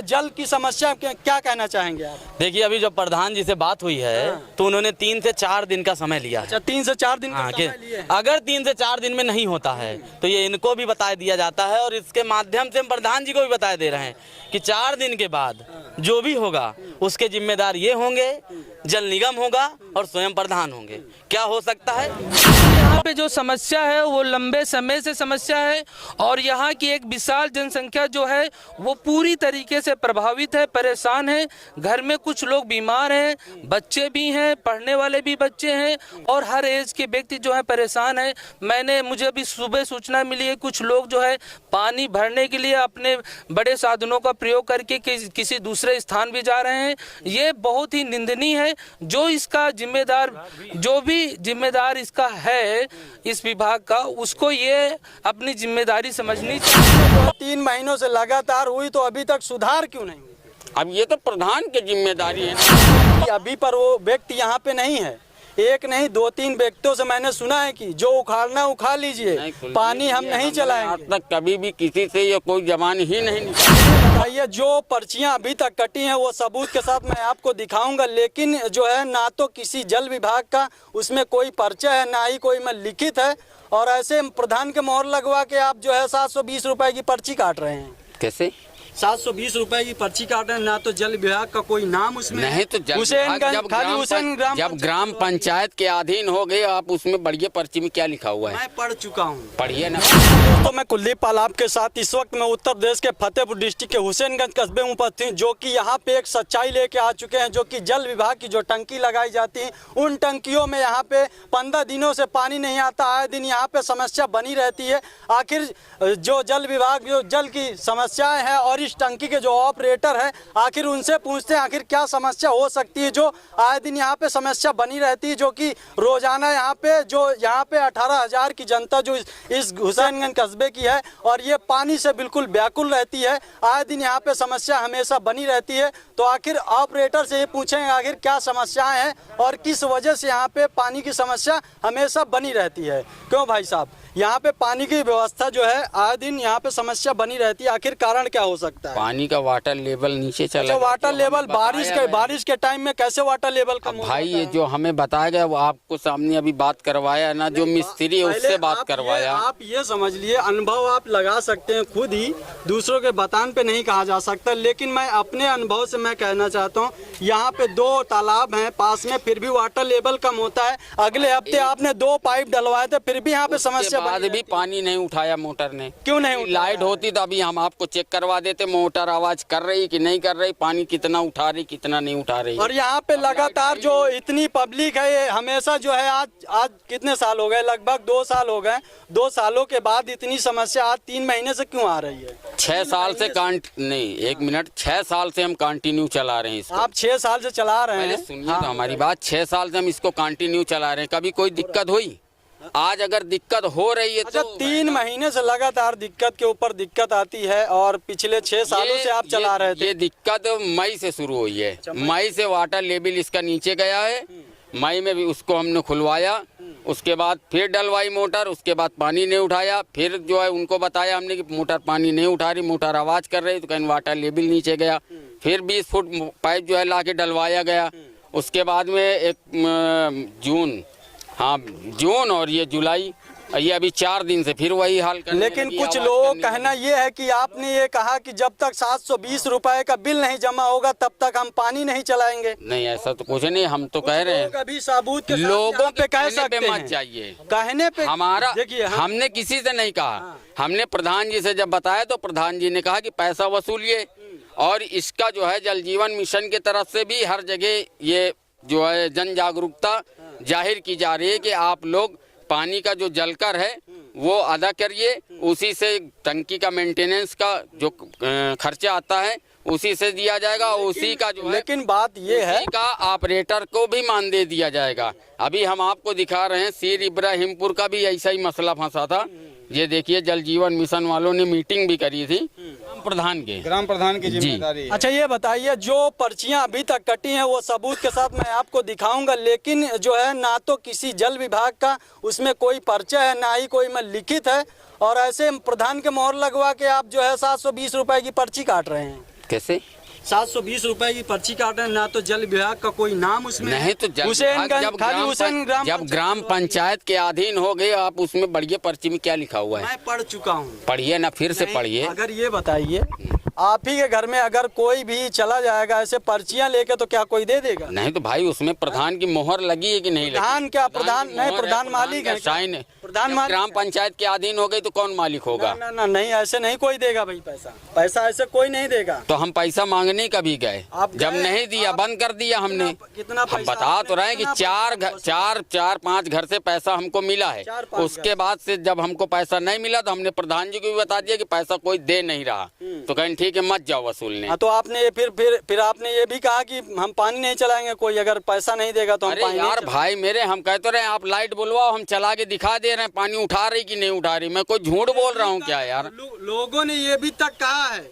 जल की समस्या क्या कहना चाहेंगे आप? देखिए, अभी जब प्रधान जी से बात हुई है तो उन्होंने 3 से 4 दिन का समय लिया है। अच्छा, 3 से 4 दिन का समय लिए हैं। अगर 3 से 4 दिन में नहीं होता है तो ये इनको भी बता दिया जाता है और इसके माध्यम से हम प्रधान जी को भी बता दे रहे हैं कि 4 दिन के बाद जो भी होगा उसके जिम्मेदार ये होंगे, जल निगम होगा और स्वयं प्रधान होंगे। क्या हो सकता है? यहाँ पे जो समस्या है वो लंबे समय से समस्या है और यहाँ की एक विशाल जनसंख्या जो है वो पूरी तरीके से प्रभावित है, परेशान है। घर में कुछ लोग बीमार हैं, बच्चे भी हैं, पढ़ने वाले भी बच्चे हैं और हर एज के व्यक्ति जो है परेशान है। मुझे अभी सुबह सूचना मिली है कुछ लोग जो है पानी भरने के लिए अपने बड़े साधनों का प्रयोग करके किसी दूसरे स्थान भी जा रहे हैं। ये बहुत ही निंदनीय है। जो इसका जो भी जिम्मेदार इसका है इस विभाग का, उसको ये अपनी जिम्मेदारी समझनी चाहिए। 3 महीनों से लगातार हुई तो अभी तक सुधार क्यों नहीं? अब ये तो प्रधान की जिम्मेदारी है। अभी पर वो व्यक्ति यहाँ पे नहीं है। एक नहीं 2-3 व्यक्तियों से मैंने सुना है कि जो उखाड़ना उखाड़ लीजिए, पानी हम नहीं चलाएंगे। आज तक कभी भी किसी से ये कोई जबान ही नहीं निकाली। बताइए, जो पर्चियां अभी तक कटी हैं वो सबूत के साथ मैं आपको दिखाऊंगा, लेकिन जो है ना तो किसी जल विभाग का उसमें कोई पर्चा है, ना ही कोई में लिखित है। और ऐसे प्रधान के मोहर लगवा के आप जो है 720 रुपए की पर्ची काट रहे हैं। कैसे 720 रुपए की पर्ची काट रहे हैं? ना तो जल विभाग का कोई नाम उसमें नहीं तो जब ग्राम पंचायत के अधीन हो गए आप, उसमें बढ़िया पर्ची में क्या लिखा हुआ है? मैं पढ़ चुका हूँ। पढ़िए ना। तो मैं कुलदीप पाल आपके साथ इस वक्त मैं उत्तर प्रदेश के फतेहपुर डिस्ट्रिक्ट के हुसैनगंज कस्बे में उपस्थित, जो कि यहाँ पे एक सच्चाई लेके आ चुके हैं, जो कि जल विभाग की जो टंकी लगाई जाती है उन टंकियों में यहाँ पे 15 दिनों से पानी नहीं आता। आए दिन यहाँ पे समस्या बनी रहती है। आखिर जो जल विभाग जो जल की समस्याएं हैं और इस टंकी के जो ऑपरेटर है, आखिर उनसे पूछते हैं आखिर क्या समस्या हो सकती है जो आए दिन यहाँ पे समस्या बनी रहती है, जो कि रोजाना यहाँ पे 18,000 की जनता जो इस हुसैनगंज कस्बे की है और ये पानी से बिल्कुल व्याकुल रहती है। आए दिन यहाँ पे समस्या हमेशा बनी रहती है। तो आखिर ऑपरेटर से ये पूछेंगे आखिर क्या समस्याएं हैं और किस वजह से यहाँ पे पानी की समस्या हमेशा बनी रहती है। क्यों भाई साहब, यहाँ पे पानी की व्यवस्था जो है आए दिन यहाँ पे समस्या बनी रहती है, आखिर कारण क्या हो सकता है? पानी का वाटर लेवल नीचे चला। अच्छा, वाटर लेवल बारिश के टाइम में कैसे वाटर लेवल कम? भाई ये जो हमें बताया गया वो आपको सामने अभी बात करवाया ना, जो मिस्त्री है उससे बात करवाया। आप ये समझ लिए, अनुभव आप लगा सकते हैं खुद ही, दूसरों के बतान पे नहीं कहा जा सकता। लेकिन मैं अपने अनुभव से मैं कहना चाहता हूँ, यहाँ पे 2 तालाब हैं पास में, फिर भी वाटर लेवल कम होता है। अगले हफ्ते आपने 2 पाइप डलवाए थे, फिर भी यहाँ पे समस्या बाद भी पानी नहीं उठाया मोटर ने। क्यों नहीं? लाइट होती तो अभी हम आपको चेक करवा देते मोटर आवाज कर रही कि नहीं कर रही, पानी कितना उठा रही कितना नहीं उठा रही। और यहाँ पे लगातार जो इतनी पब्लिक है, ये हमेशा जो है आज कितने साल हो गए? लगभग 2 साल हो गए। 2 सालों के बाद इतनी समस्या आज 3 महीने से क्यों आ रही है? 6 साल से नहीं 1 मिनट 6 साल से हम कंटिन्यू चला रहे हैं इसको। आप 6 साल से चला रहे हैं? सुनिए तो हमारी बात, 6 साल से हम इसको कंटिन्यू चला रहे हैं। कभी कोई दिक्कत हुई? आज अगर दिक्कत हो रही है अच्छा, तो 3 महीने से लगातार दिक्कत के ऊपर दिक्कत आती है और पिछले 6 सालों से आप चला रहे थे। ये दिक्कत मई से शुरू हुई है। मई से वाटर लेवल इसका नीचे गया है। मई में भी उसको हमने खुलवाया, उसके बाद फिर डलवाई मोटर, उसके बाद पानी नहीं उठाया। फिर जो है उनको बताया हमने कि मोटर पानी नहीं उठा रही, मोटर आवाज कर रही, तो कहीं वाटर लेवल नीचे गया। फिर 20 फुट पाइप जो है ला के डलवाया गया। उसके बाद में एक जून और ये जुलाई, ये अभी 4 दिन से फिर वही हाल करने। लेकिन कुछ लोगों का कहना ये है कि आपने ये कहा कि जब तक 720 रुपए का बिल नहीं जमा होगा तब तक हम पानी नहीं चलाएंगे। नहीं, ऐसा तो कुछ नहीं, हम तो कह रहे हैं कभी सबूत के लोगों पे कह सकते मत जाइए। कहने पे हमारा देखिए, हमने किसी से नहीं कहा। हमने प्रधान जी से जब बताया तो प्रधान जी ने कहा कि पैसा वसूलिए, और इसका जो है जल जीवन मिशन की तरफ से भी हर जगह ये जो है जन जागरूकता जाहिर की जा रही है कि आप लोग पानी का जो जलकर है वो अदा करिए। उसी से टंकी का मेंटेनेंस का जो खर्चा आता है उसी से दिया जाएगा। उसी का जो लेकिन बात ये है का ऑपरेटर को भी मानदेय दिया जाएगा। अभी हम आपको दिखा रहे हैं सीर इब्राहिमपुर का भी ऐसा ही मसला फंसा था। ये देखिए जल जीवन मिशन वालों ने मीटिंग भी करी थी ग्राम प्रधान की जिम्मेदारी। अच्छा, ये बताइए, जो पर्चियां अभी तक कटी हैं वो सबूत के साथ मैं आपको दिखाऊंगा, लेकिन जो है ना तो किसी जल विभाग का उसमें कोई पर्चा है, ना ही कोई में लिखित है। और ऐसे प्रधान के मोहर लगवा के आप जो है 720 रुपए की पर्ची काट रहे हैं। कैसे 720 रुपए की पर्ची काट रहे हैं, ना तो जल विभाग का कोई नाम उसमें नहीं तो जब हुसैनगंज खाली हुसैन जब ग्राम पंचायत के अधीन हो गए आप, उसमें बढ़िया पर्ची में क्या लिखा हुआ है? मैं पढ़ चुका हूँ। पढ़िए ना, फिर से पढ़िए। अगर ये बताइए, आप ही के घर में अगर कोई भी चला जाएगा ऐसे पर्चियां लेके, तो क्या कोई दे देगा? नहीं तो भाई उसमें प्रधान की मोहर लगी है कि नहीं लगी? प्रधान क्या, प्रधान नहीं, प्रधान मालिक है, साइन है। प्रधान मालिक। ग्राम पंचायत के अधीन हो गई तो कौन मालिक होगा? ना ना नहीं, ऐसे नहीं कोई देगा भाई, पैसा ऐसे कोई नहीं देगा। तो हम पैसा मांगने कभी गए, आप जब गए, नहीं दिया बंद कर दिया हमने। कितना हम पैसा बता तो रहे हैं कि कितना चार पांच घर से पैसा हमको मिला है। 4-5 उसके बाद से जब हमको पैसा नहीं मिला तो हमने प्रधान जी को भी बता दिया कि पैसा कोई दे नहीं रहा, तो कहें ठीक है मत जाओ वसूलने। हाँ, तो आपने ये फिर आपने ये भी कहा कि हम पानी नहीं चलाएंगे, कोई अगर पैसा नहीं देगा तो हम अरे पानी यार भाई मेरे, हम कहते रहे आप लाइट बुलवाओ, हम चला के दिखा दे रहे हैं पानी उठा रही कि नहीं उठा रही। मैं कोई झूठ बोल रहा हूँ क्या यार? लोगों ने ये भी तक कहा है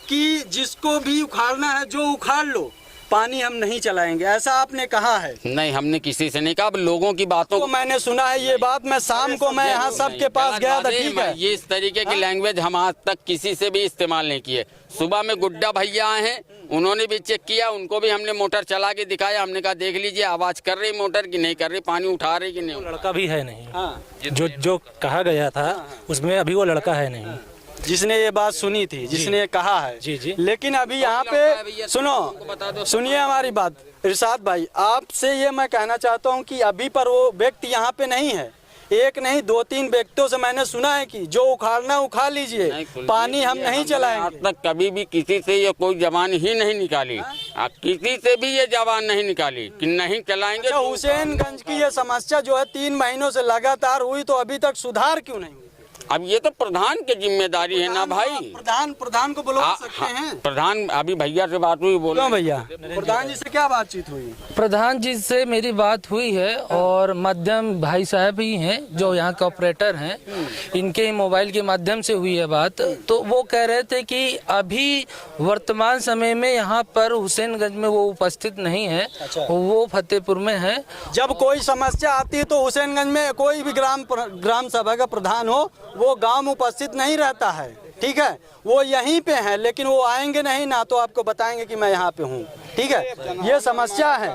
कि जिसको भी उखाड़ना है जो उखाड़ लो, पानी हम नहीं चलाएंगे, ऐसा आपने कहा है? नहीं, हमने किसी से नहीं कहा। अब लोगों की बातों तो मैंने सुना है ये बात, मैं शाम को मैं यहाँ सबके पास गया था, ठीक है? ये इस तरीके की लैंग्वेज हम आज तक किसी से भी इस्तेमाल नहीं किए। सुबह में गुड्डा भैया आए हैं, उन्होंने भी चेक किया, उनको भी हमने मोटर चला के दिखाया। हमने कहा देख लीजिए आवाज कर रही मोटर की नहीं कर रही, पानी उठा रही कि नहीं। लड़का भी है नहीं। हाँ, जो कहा गया था उसमें अभी वो लड़का है नहीं, जिसने ये बात सुनी थी, जिसने ये कहा है। जी। लेकिन अभी यहाँ पे सुनो, सुनिए हमारी बात इरशाद भाई, आपसे ये मैं कहना चाहता हूँ कि अभी पर वो व्यक्ति यहाँ पे नहीं है। एक नहीं 2-3 व्यक्तियों से मैंने सुना है कि जो उखाड़ना उखाड़ लीजिए, पानी हम नहीं चलाएंगे। आज तक कभी भी किसी से ये कोई जबान ही नहीं निकाली, किसी से भी ये जबान नहीं निकाली कि नहीं चलाएंगे। अच्छा, हुसैनगंज की ये समस्या जो है 3 महीनों से लगातार हुई, तो अभी तक सुधार क्यों नहीं हुई? अब ये तो प्रधान की जिम्मेदारी है ना भाई। प्रधान को बुला सकते हैं। प्रधान अभी भैया से बात हुई, बोलो भैया, प्रधान जी से क्या बातचीत हुई? प्रधान जी से मेरी बात हुई है और माध्यम भाई साहब ही हैं जो यहाँ के ऑपरेटर हैं, इनके मोबाइल के माध्यम से हुई है बात। तो वो कह रहे थे कि अभी वर्तमान समय में यहाँ पर हुसैनगंज में वो उपस्थित नहीं है, वो फतेहपुर में है। जब कोई समस्या आती है तो हुसैनगंज में कोई भी ग्राम सभा का प्रधान हो, वो गांव में उपस्थित नहीं रहता है, ठीक है? वो यहीं पे हैं, लेकिन वो आएंगे नहीं ना, तो आपको बताएंगे कि मैं यहाँ पे हूँ, ठीक है? ये समस्या है,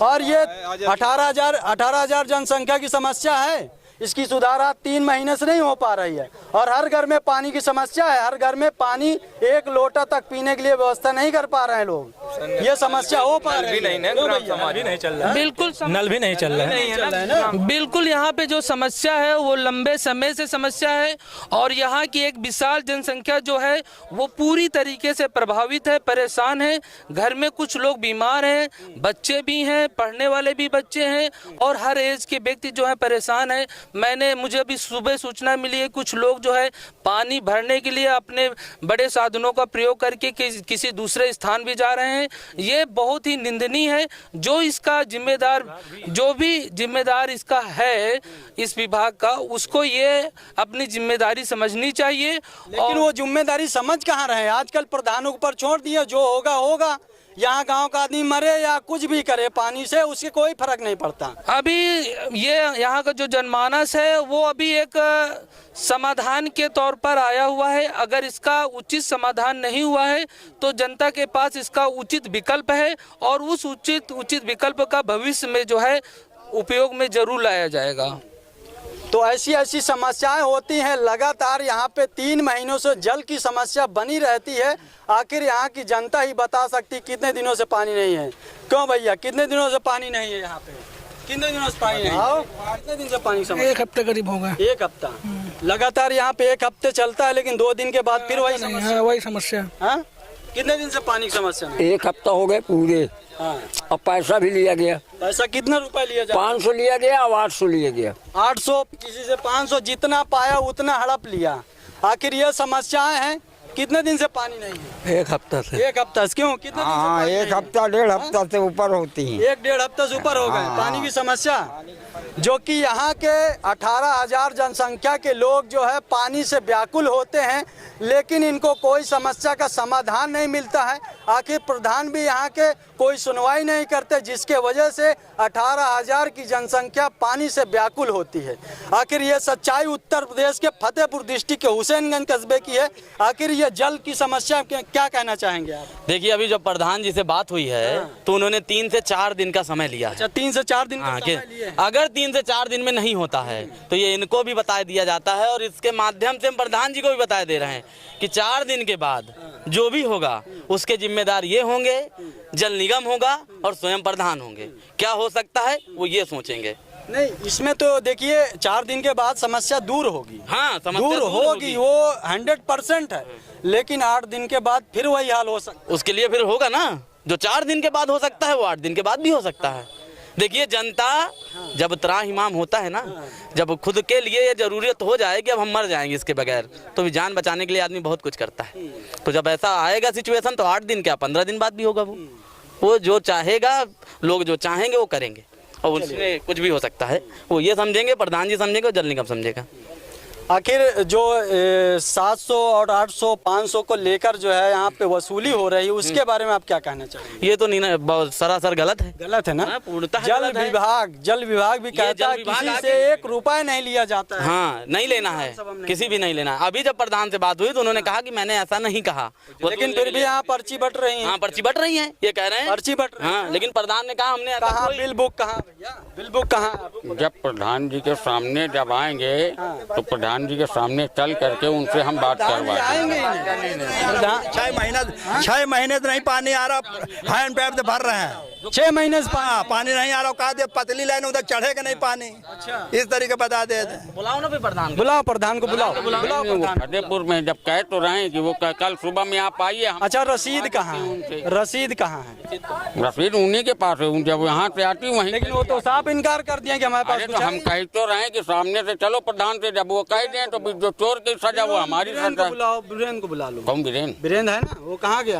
और ये 18,000 जनसंख्या की समस्या है। इसकी सुधार 3 महीने से नहीं हो पा रही है, और हर घर में पानी की समस्या है। हर घर में पानी 1 लोटा तक पीने के लिए व्यवस्था नहीं कर पा रहे हैं लोग। ये समस्या हो पा रही है, नहीं चल रहा, बिल्कुल नल भी नहीं चल रहा है। बिल्कुल, यहाँ पे जो समस्या है वो लंबे समय से समस्या है, और यहाँ की एक विशाल जनसंख्या जो है वो पूरी तरीके से प्रभावित है, परेशान है। घर में कुछ लोग बीमार हैं, बच्चे भी हैं, पढ़ने वाले भी बच्चे हैं, और हर एज के व्यक्ति जो है परेशान है। मुझे अभी सुबह सूचना मिली है कुछ लोग जो है पानी भरने के लिए अपने बड़े साधनों का प्रयोग करके किसी दूसरे स्थान भी जा रहे हैं। ये बहुत ही निंदनीय है। जो इसका जो भी जिम्मेदार इसका है इस विभाग का, उसको ये अपनी जिम्मेदारी समझनी चाहिए। लेकिन वो जिम्मेदारी समझ कहाँ रहे? आजकल प्रधानों पर छोड़ दिया, जो होगा होगा। यहाँ गांव का आदमी मरे या कुछ भी करे, पानी से उसके कोई फर्क नहीं पड़ता। अभी ये यहाँ का जो जनमानस है वो अभी एक समाधान के तौर पर आया हुआ है। अगर इसका उचित समाधान नहीं हुआ है तो जनता के पास इसका उचित विकल्प है, और उस उचित विकल्प का भविष्य में जो है उपयोग में जरूर लाया जाएगा। तो ऐसी समस्याएं होती हैं लगातार। यहाँ पे 3 महीनों से जल की समस्या बनी रहती है। आखिर यहाँ की जनता ही बता सकती कितने दिनों से पानी नहीं है। क्यों भैया, कितने दिनों से पानी नहीं है यहाँ पे? कितने दिनों से पानी नहीं है? कितने दिन से पानी समस्या? 1 हफ्ते करीब होगा। 1 हफ्ता लगातार यहाँ पे 1 हफ्ते चलता है, लेकिन 2 दिन के बाद फिर वही समस्या। हाँ, कितने दिन से पानी की समस्या नहीं? 1 हफ्ता हो गए पूरे। हाँ। अब पैसा भी लिया गया। पैसा कितना रुपए लिया जाए? 500 लिया गया, अब 800 लिया गया। 800, किसी से 500, जितना पाया उतना हड़प लिया। आखिर ये समस्याएं हैं। कितने दिन से पानी नहीं है? 1 हफ्ता से। 1 हफ्ता से? क्यों, कितने दिन से हाँ, पानी 1 नहीं है? हफ्ता 1.5 हफ्ता से ऊपर होती है। 1-1.5 हफ्ते से ऊपर हो गए पानी की समस्या, जो कि यहाँ के 18,000 जनसंख्या के लोग जो है पानी से व्याकुल होते हैं, लेकिन इनको कोई समस्या का समाधान नहीं मिलता है। आखिर प्रधान भी यहाँ के कोई सुनवाई नहीं करते, जिसके वजह से 18,000 की जनसंख्या पानी से व्याकुल होती है। आखिर ये सच्चाई उत्तर प्रदेश के फतेहपुर डिस्ट्रिक्ट के हुसैनगंज कस्बे की है। आखिर ये जल की समस्या क्या कहना चाहेंगे आप? देखिए, अभी जब प्रधान जी से बात हुई है तो उन्होंने 3 से 4 दिन का समय लिया है। अच्छा, 3 से 4 दिन का हाँ, समय कि लिए हैं। अगर 3 से 4 दिन में नहीं होता है तो ये इनको भी बता दिया जाता है, और इसके माध्यम से हम प्रधान जी को भी बता दे रहे हैं कि 4 दिन के बाद जो भी होगा उसके जिम्मेदार ये होंगे, जल निगम होगा और स्वयं प्रधान होंगे। क्या हो सकता है वो ये सोचेंगे। नहीं, इसमें तो देखिए 4 दिन के बाद समस्या दूर होगी। हाँ, समस्या दूर होगी, वो 100% है, लेकिन 8 दिन के बाद फिर वही हाल हो सकता उसके लिए फिर होगा ना, जो 4 दिन के बाद हो सकता है वो 8 दिन के बाद भी हो सकता है। देखिए, जनता जब त्राहिमाम होता है ना, जब खुद के लिए ये जरूरत हो जाए कि अब हम मर जाएंगे इसके बगैर, तो भी जान बचाने के लिए आदमी बहुत कुछ करता है। तो जब ऐसा आएगा सिचुएशन तो 8 दिन क्या 15 दिन बाद भी होगा। वो जो चाहेगा, लोग जो चाहेंगे वो करेंगे, और उसमें कुछ भी हो सकता है। वो ये समझेंगे, प्रधान जी समझेंगे और जल निगम समझेगा। आखिर जो 700 और 800 500 को लेकर जो है यहाँ पे वसूली हो रही है, उसके बारे में आप क्या कहना चाहेंगे? ये तो नहीं, बहुत सरासर गलत है। गलत है ना? हाँ, पूर्णतः जल गलत है। विभाग भी कहता है जल विभाग किसी से 1 रुपया नहीं लिया जाता है। हाँ, नहीं लेना है, किसी भी नहीं लेना। अभी जब प्रधान से बात हुई तो उन्होंने कहा कि मैंने ऐसा नहीं कहा, लेकिन फिर भी यहाँ पर्ची बट रही है। हाँ, पर्ची बट रही है, ये कह रहे हैं पर्ची बट रही है। हाँ, लेकिन प्रधान ने कहा हमने ऐसा कहाँ कोई- बिल बुक कहाँ भैया? बिल बुक कहाँ? जब प्रधान जी के सामने जब आएंगे तो प्रधान जी के सामने चल करके उनसे हम बात करवाएंगे। आएंगे ही नहीं। प्रधान 6 महीने से नहीं पानी आ रहा, हैंड पैप से भर रहे हैं। 6 महीने से हाँ, पानी नहीं आ रहा, कहा दे पतली लाइन उधर चढ़ेगा नहीं पानी। इस तरीके बता दे। बुलाओ ना फिर प्रधान को। बुलाओ प्रधान को, बुलाओ बुलाओ वो प्रधान। फतेहपुर में जब कह तो रहे हैं कि वो कल सुबह में आप आइए। हम अच्छा, रसीद कहाँ है? रसीद कहाँ है? रसीद उन्हीं के पास है, जब यहाँ से आती वहीं। लेकिन वो तो साफ इनकार कर दिया कि हमारे पास अरे कुछ तो है हम ही कह तो रहे हैं कि सामने से चलो प्रधान से, जब वो कह दें तो फिर जो चोर की सजा वो हमारी वीरेंद्र को सजा। बुलाओ, वीरेंद्र को बुला लो। कौन वीरेंद्र? वीरेंद्र है ना, वो कहाँ गया?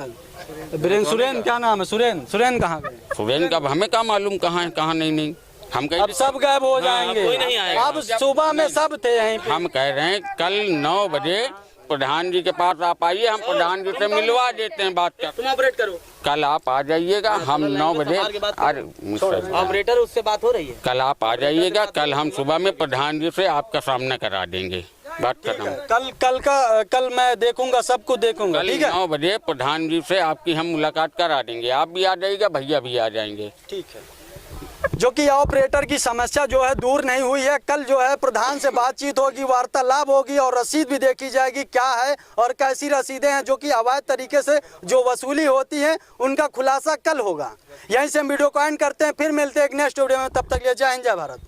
वीरेंद्र, सुरेंद्र क्या नाम है? सुरेंद्र कहाँ गए? सुरेंद्र का हमें क्या मालूम कहाँ है कहाँ नहीं। हम कह अब सब गायब हो जाएंगे। कोई नहीं आएगा। अब सुबह में सब थे यहीं पे। हम कह रहे हैं कल 9 बजे प्रधान जी के पास आप आइए, हम प्रधान जी से मिलवा देते हैं बात कर। तुम ऑपरेट करो, कल आप आ जाइएगा, हम 9 बजे। अरे ऑपरेटर उससे बात हो रही है। कल आप आ जाइएगा, कल हम सुबह में प्रधान जी से आपका सामना करा देंगे। बात खत्म। कल मैं देखूंगा, सबको देखूंगा, कल ठीक है? 9 बजे प्रधान जी से आपकी हम मुलाकात करा देंगे। आप भी आ जाइएगा, भैया भी आ जाएंगे। ठीक है। जो कि ऑपरेटर की समस्या जो है दूर नहीं हुई है। कल जो है प्रधान से बातचीत होगी, वार्तालाप होगी और रसीद भी देखी जाएगी क्या है और कैसी रसीदें हैं जो कि अवैध तरीके से जो वसूली होती है, उनका खुलासा कल होगा। यहीं से हम वीडियो को एंड करते हैं, फिर मिलते हैं एक नेक्स्ट वीडियो में। तब तक के लिए जय हिंद, जय भारत।